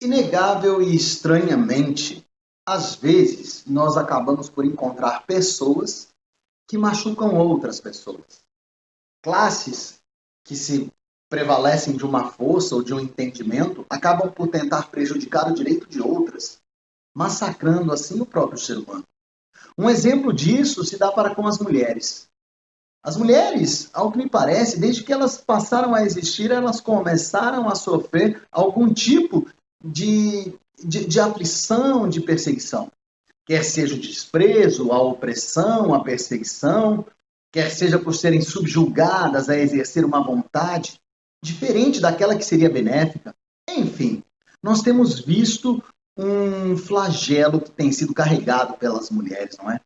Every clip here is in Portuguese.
Inegável e estranhamente, às vezes nós acabamos por encontrar pessoas que machucam outras pessoas. Classes que se prevalecem de uma força ou de um entendimento acabam por tentar prejudicar o direito de outras, massacrando assim o próprio ser humano. Um exemplo disso se dá para com as mulheres. As mulheres, ao que me parece, desde que elas passaram a existir, elas começaram a sofrer algum tipo de aflição, de perseguição. Quer seja o desprezo, a opressão, a perseguição, quer seja por serem subjugadas a exercer uma vontade diferente daquela que seria benéfica. Enfim, nós temos visto um flagelo que tem sido carregado pelas mulheres, não é?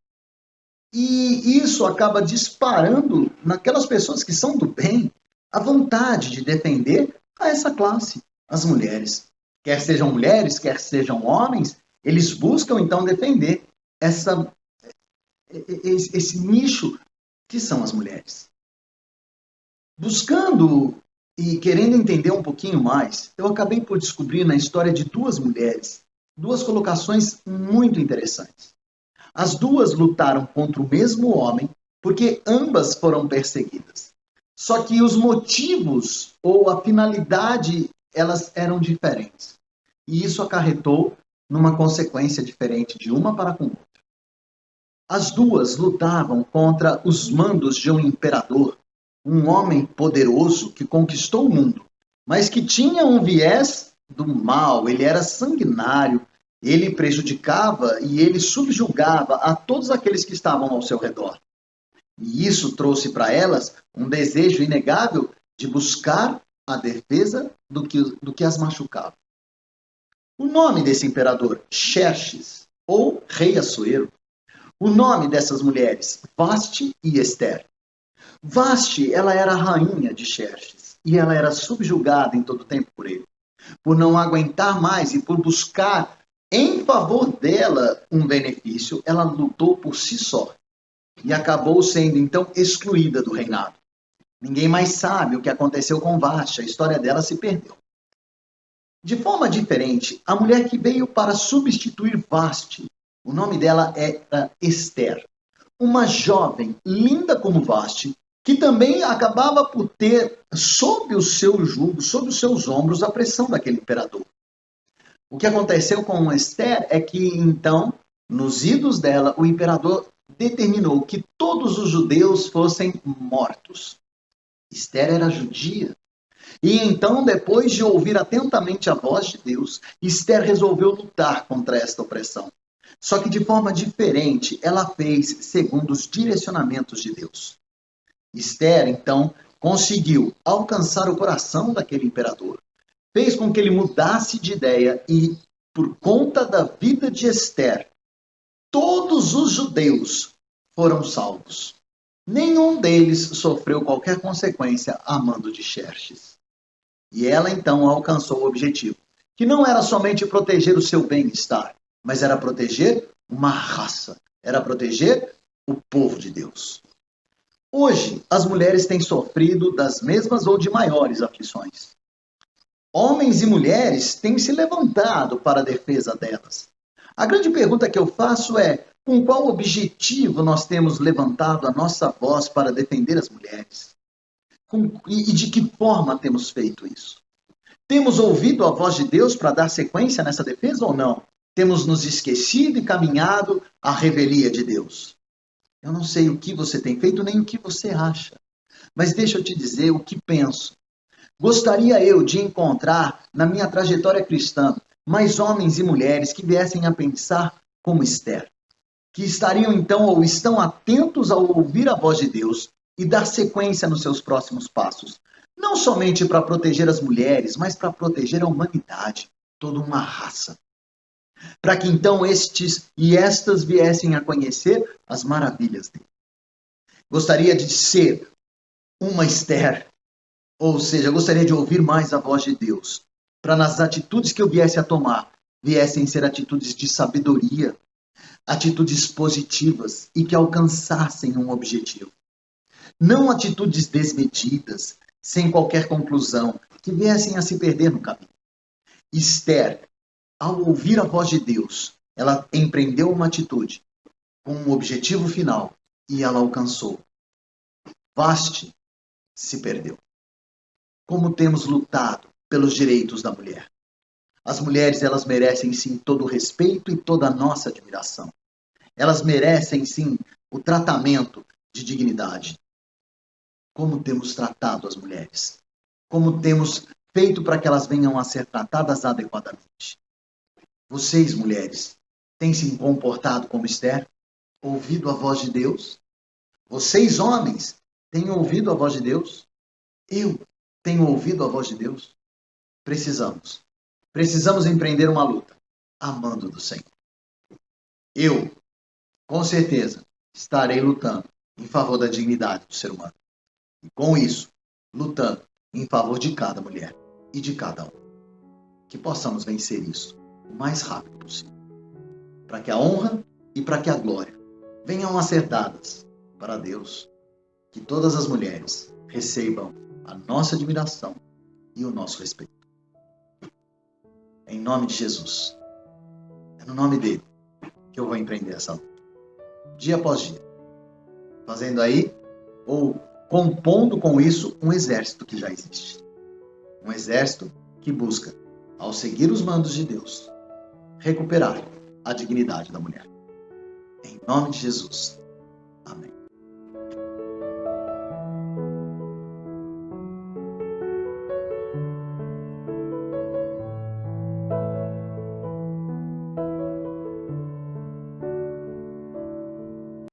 E isso acaba disparando naquelas pessoas que são do bem a vontade de defender a essa classe, as mulheres. Quer sejam mulheres, quer sejam homens, eles buscam então defender essa, esse nicho que são as mulheres. Buscando e querendo entender um pouquinho mais, eu acabei por descobrir na história de duas mulheres duas colocações muito interessantes. As duas lutaram contra o mesmo homem, porque ambas foram perseguidas. Só que os motivos ou a finalidade, elas eram diferentes. E isso acarretou numa consequência diferente de uma para com outra. As duas lutavam contra os mandos de um imperador, um homem poderoso que conquistou o mundo, mas que tinha um viés do mal, ele era sanguinário, ele prejudicava e ele subjugava a todos aqueles que estavam ao seu redor. E isso trouxe para elas um desejo inegável de buscar a defesa do que as machucava. O nome desse imperador, Xerxes, ou Rei Assuero. O nome dessas mulheres, Vasti e Esther. Vasti, ela era a rainha de Xerxes, e ela era subjugada em todo o tempo por ele. Por não aguentar mais e por buscar em favor dela um benefício, ela lutou por si só e acabou sendo então excluída do reinado. Ninguém mais sabe o que aconteceu com Vasti, a história dela se perdeu. De forma diferente, a mulher que veio para substituir Vasti, o nome dela era Esther, uma jovem linda como Vasti, que também acabava por ter sob o seu jugo, sob os seus ombros, a pressão daquele imperador. O que aconteceu com Esther é que, então, nos idos dela, o imperador determinou que todos os judeus fossem mortos. Esther era judia. E então, depois de ouvir atentamente a voz de Deus, Esther resolveu lutar contra esta opressão. Só que de forma diferente, ela fez segundo os direcionamentos de Deus. Esther, então, conseguiu alcançar o coração daquele imperador. Fez com que ele mudasse de ideia e, por conta da vida de Esther, todos os judeus foram salvos. Nenhum deles sofreu qualquer consequência a mando de Xerxes. E ela, então, alcançou o objetivo, que não era somente proteger o seu bem-estar, mas era proteger uma raça, era proteger o povo de Deus. Hoje, as mulheres têm sofrido das mesmas ou de maiores aflições. Homens e mulheres têm se levantado para a defesa delas. A grande pergunta que eu faço é: com qual objetivo nós temos levantado a nossa voz para defender as mulheres? E de que forma temos feito isso? Temos ouvido a voz de Deus para dar sequência nessa defesa ou não? Temos nos esquecido e caminhado à revelia de Deus? Eu não sei o que você tem feito nem o que você acha, mas deixa eu te dizer o que penso. Gostaria eu de encontrar na minha trajetória cristã mais homens e mulheres que viessem a pensar como Esther, que estariam então ou estão atentos ao ouvir a voz de Deus e dar sequência nos seus próximos passos, não somente para proteger as mulheres, mas para proteger a humanidade, toda uma raça. Para que então estes e estas viessem a conhecer as maravilhas dele. Gostaria de ser uma Esther, ou seja, gostaria de ouvir mais a voz de Deus, para nas atitudes que eu viesse a tomar, viessem ser atitudes de sabedoria, atitudes positivas e que alcançassem um objetivo. Não atitudes desmedidas, sem qualquer conclusão, que viessem a se perder no caminho. Esther ao ouvir a voz de Deus, ela empreendeu uma atitude com um objetivo final e ela alcançou. Vasti se perdeu. Como temos lutado pelos direitos da mulher? As mulheres, elas merecem sim todo o respeito e toda a nossa admiração. Elas merecem sim o tratamento de dignidade. Como temos tratado as mulheres? Como temos feito para que elas venham a ser tratadas adequadamente? Vocês, mulheres, têm se comportado como Esther? Ouvido a voz de Deus? Vocês, homens, têm ouvido a voz de Deus? Eu tenho ouvido a voz de Deus? Precisamos empreender uma luta, amando do Senhor. Eu, com certeza, estarei lutando em favor da dignidade do ser humano. E com isso, lutando em favor de cada mulher e de cada homem. Que possamos vencer isso o mais rápido possível. Para que a honra e para que a glória venham acertadas para Deus. Que todas as mulheres recebam a nossa admiração e o nosso respeito. Em nome de Jesus. É no nome dele que eu vou empreender essa luta. Dia após dia. Fazendo aí, ou compondo com isso, um exército que já existe. Um exército que busca, ao seguir os mandos de Deus, recuperar a dignidade da mulher. Em nome de Jesus. Amém.